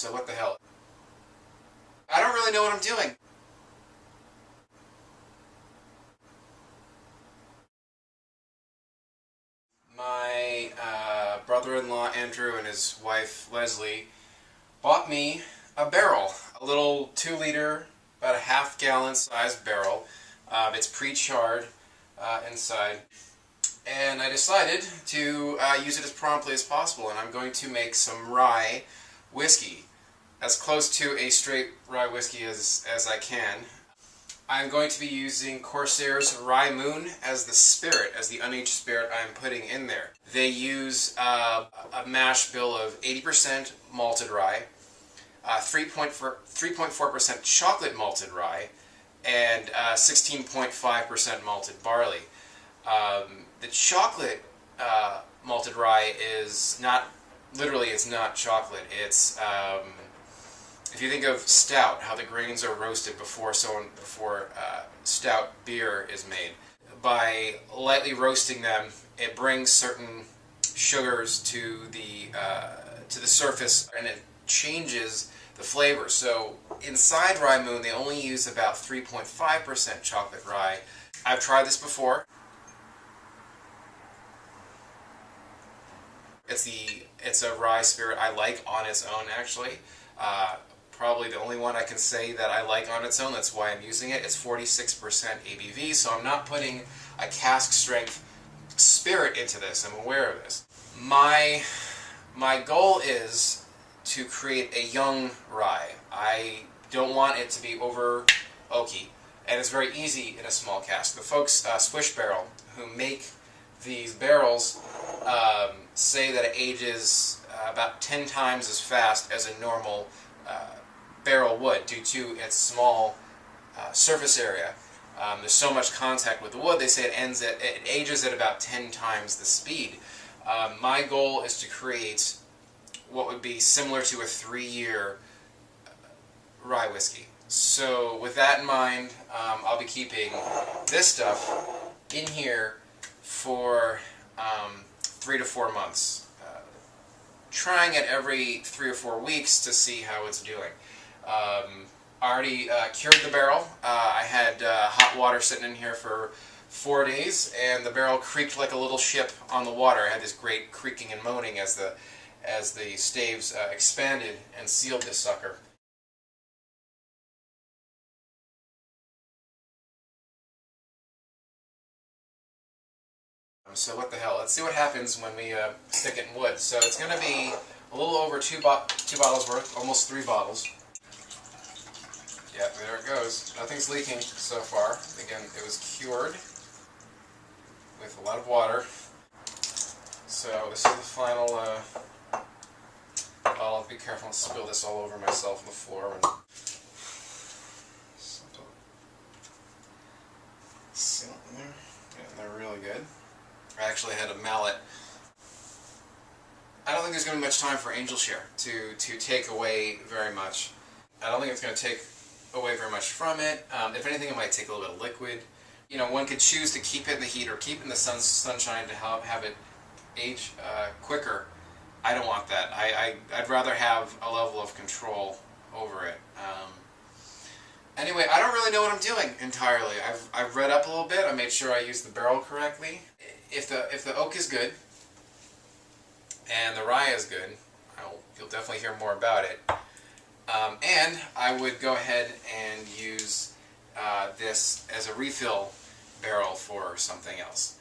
So what the hell? I don't really know what I'm doing. My brother-in-law Andrew and his wife Leslie bought me a barrel, a little 2-liter, about a half-gallon size barrel. It's pre-charred inside, and I decided to use it as promptly as possible, and I'm going to make some rye whiskey, as close to a straight rye whiskey as I can. I'm going to be using Corsair's Rye Moon as the spirit, as the unaged spirit I'm putting in there. They use a mash bill of 80% malted rye, 3.4% chocolate malted rye, and 16.5% malted barley. The chocolate malted rye is not, literally it's not chocolate, it's if you think of stout, how the grains are roasted before stout beer is made. By lightly roasting them, it brings certain sugars to the surface, and it changes the flavor. So inside Rye Moon, they only use about 3.5% chocolate rye. I've tried this before. It's a rye spirit I like on its own, actually. Probably the only one I can say that I like on its own. That's why I'm using it. It's 46% ABV, so I'm not putting a cask strength spirit into this. I'm aware of this. My goal is to create a young rye. I don't want it to be over oaky, and it's very easy in a small cask. The folks, Swish Barrel, who make these barrels, say that it ages about 10 times as fast as a normal barrel would, due to its small surface area. There's so much contact with the wood, they say it ages at about 10 times the speed. My goal is to create what would be similar to a 3-year rye whiskey. So with that in mind, I'll be keeping this stuff in here for 3 to 4 months. Trying it every 3 or 4 weeks to see how it's doing. I already cured the barrel. I had hot water sitting in here for 4 days, and the barrel creaked like a little ship on the water. I had this great creaking and moaning as the staves expanded and sealed this sucker. So what the hell? Let's see what happens when we stick it in wood. So it's going to be a little over two bottles worth, almost 3 bottles. Yeah, there it goes. Nothing's leaking so far. Again, it was cured with a lot of water. So this is the final I'll be careful and spill this all over myself on the floor. And seal it in there. Yeah, they're really good. I actually had a mallet. I don't think there's going to be much time for angel share to take away very much. I don't think it's going to take away very much from it. If anything, it might take a little bit of liquid. You know, one could choose to keep it in the heat or keep it in the sunshine to have it age quicker. I don't want that. I'd rather have a level of control over it. Anyway, I don't really know what I'm doing entirely. I've read up a little bit. I made sure I used the barrel correctly. If the oak is good and the rye is good, you'll definitely hear more about it. And I would go ahead and use this as a refill barrel for something else.